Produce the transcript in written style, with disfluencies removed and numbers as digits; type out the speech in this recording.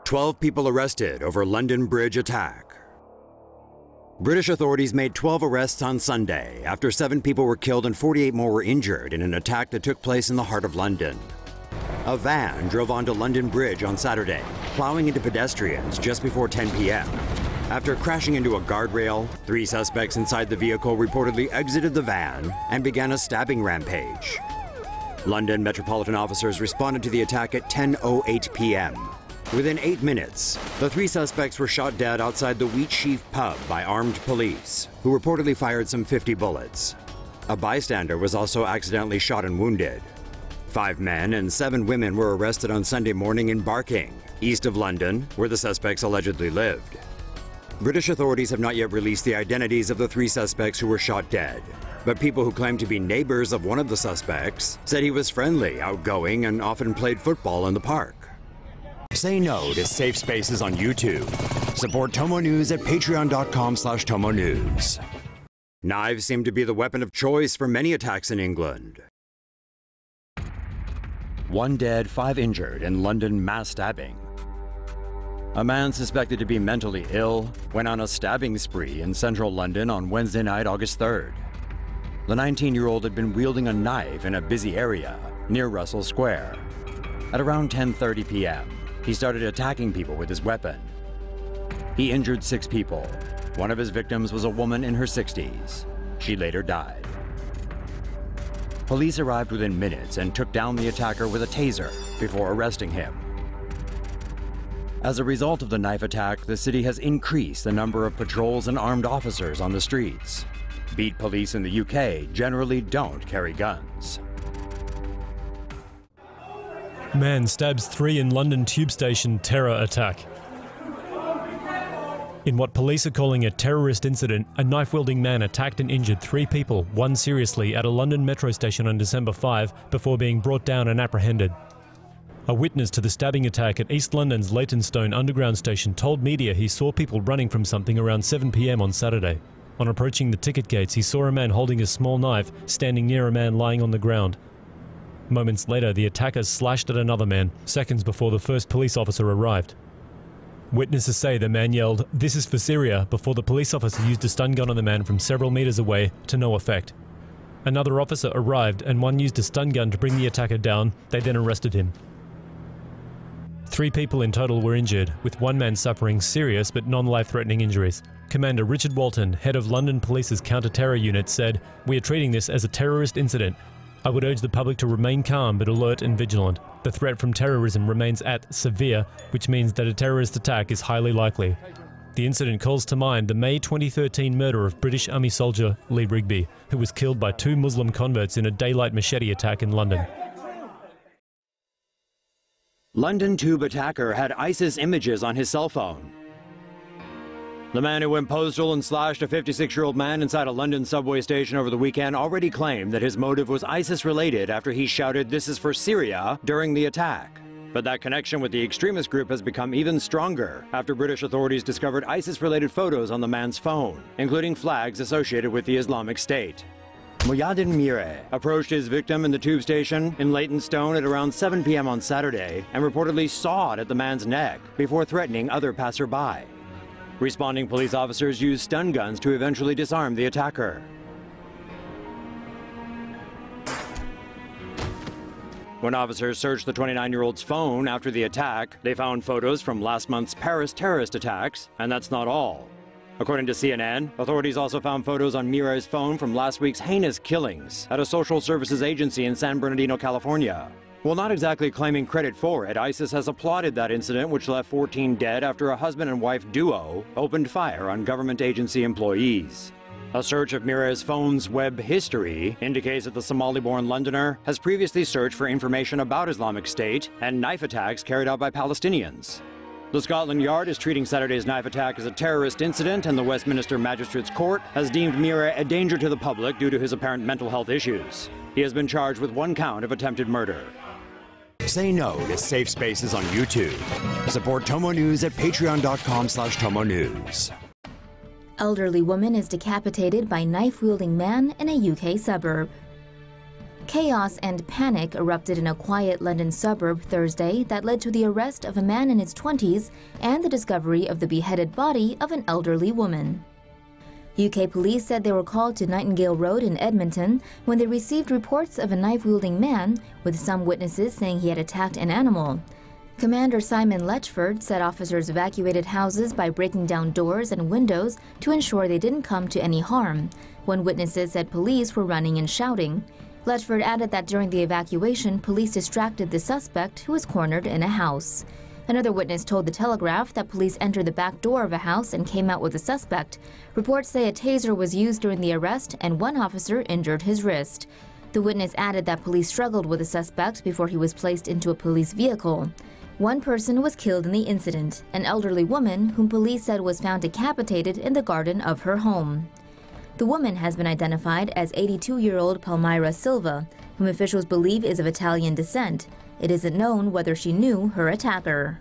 12 people arrested over London Bridge attack. British authorities made 12 arrests on Sunday after 7 people were killed and 48 more were injured in an attack that took place in the heart of London. A van drove onto London Bridge on Saturday, plowing into pedestrians just before 10 p.m. After crashing into a guardrail, 3 suspects inside the vehicle reportedly exited the van and began a stabbing rampage. London Metropolitan officers responded to the attack at 10:08 p.m. Within 8 minutes, the 3 suspects were shot dead outside the Wheatsheaf pub by armed police, who reportedly fired some 50 bullets. A bystander was also accidentally shot and wounded. 5 men and 7 women were arrested on Sunday morning in Barking, east of London, where the suspects allegedly lived. British authorities have not yet released the identities of the 3 suspects who were shot dead, but people who claim to be neighbors of one of the suspects said he was friendly, outgoing, and often played football in the park. Say no to safe spaces on YouTube. Support TomoNews at patreon.com/TomoNews. Knives seem to be the weapon of choice for many attacks in England. 1 dead, 5 injured in London mass stabbing. A man suspected to be mentally ill went on a stabbing spree in central London on Wednesday night, August 3rd. The 19-year-old had been wielding a knife in a busy area near Russell Square. At around 10:30 p.m., he started attacking people with his weapon. He injured 6 people. One of his victims was a woman in her 60s. She later died. Police arrived within minutes and took down the attacker with a taser before arresting him. As a result of the knife attack, the city has increased the number of patrols and armed officers on the streets. Beat police in the UK generally don't carry guns. Man stabs 3 in London tube station terror attack. In what police are calling a terrorist incident, a knife-wielding man attacked and injured 3 people, 1 seriously, at a London metro station on December 5 before being brought down and apprehended. A witness to the stabbing attack at East London's Leytonstone Underground station told media he saw people running from something around 7 p.m. on Saturday. On approaching the ticket gates, he saw a man holding a small knife standing near a man lying on the ground. Moments later, the attackers slashed at another man, seconds before the first police officer arrived. Witnesses say the man yelled, "This is for Syria," before the police officer used a stun gun on the man from several meters away, to no effect. Another officer arrived and one used a stun gun to bring the attacker down. They then arrested him. 3 people in total were injured, with 1 man suffering serious but non-life-threatening injuries. Commander Richard Walton, head of London Police's counter-terror unit, said, "We are treating this as a terrorist incident. I would urge the public to remain calm but alert and vigilant. The threat from terrorism remains at severe, which means that a terrorist attack is highly likely." The incident calls to mind the May 2013 murder of British Army soldier Lee Rigby, who was killed by 2 Muslim converts in a daylight machete attack in London. London tube attacker had ISIS images on his cell phone. The man who went postal and slashed a 56-year-old man inside a London subway station over the weekend already claimed that his motive was ISIS-related after he shouted, "This is for Syria," during the attack. But that connection with the extremist group has become even stronger after British authorities discovered ISIS-related photos on the man's phone, including flags associated with the Islamic State. Moyadin Mire approached his victim in the tube station in Leytonstone at around 7 p.m. on Saturday and reportedly sawed at the man's neck before threatening other passersby. Responding police officers used stun guns to eventually disarm the attacker. When officers searched the 29-year-old's phone after the attack, they found photos from last month's Paris terrorist attacks, and that's not all. According to CNN, authorities also found photos on Mire's phone from last week's heinous killings at a social services agency in San Bernardino, California. While not exactly claiming credit for it, ISIS has applauded that incident, which left 14 dead after a husband and wife duo opened fire on government agency employees. A search of Mire's phone's web history indicates that the Somali-born Londoner has previously searched for information about Islamic State and knife attacks carried out by Palestinians. The Scotland Yard is treating Saturday's knife attack as a terrorist incident, and the Westminster Magistrates Court has deemed Mire a danger to the public due to his apparent mental health issues. He has been charged with 1 count of attempted murder. Say no to safe spaces on YouTube. Support TomoNews at patreon.com/TomoNews. Elderly woman is decapitated by knife-wielding man in a UK suburb. Chaos and panic erupted in a quiet London suburb Thursday that led to the arrest of a man in his 20s and the discovery of the beheaded body of an elderly woman. UK police said they were called to Nightingale Road in Edmonton when they received reports of a knife-wielding man, with some witnesses saying he had attacked an animal. Commander Simon Letchford said officers evacuated houses by breaking down doors and windows to ensure they didn't come to any harm. One witness said police were running and shouting. Letchford added that during the evacuation, police distracted the suspect, who was cornered in a house. Another witness told The Telegraph that police entered the back door of a house and came out with the suspect. Reports say a taser was used during the arrest and one officer injured his wrist. The witness added that police struggled with the suspect before he was placed into a police vehicle. One person was killed in the incident, an elderly woman whom police said was found decapitated in the garden of her home. The woman has been identified as 82-year-old Palmyra Silva, whom officials believe is of Italian descent. It isn't known whether she knew her attacker.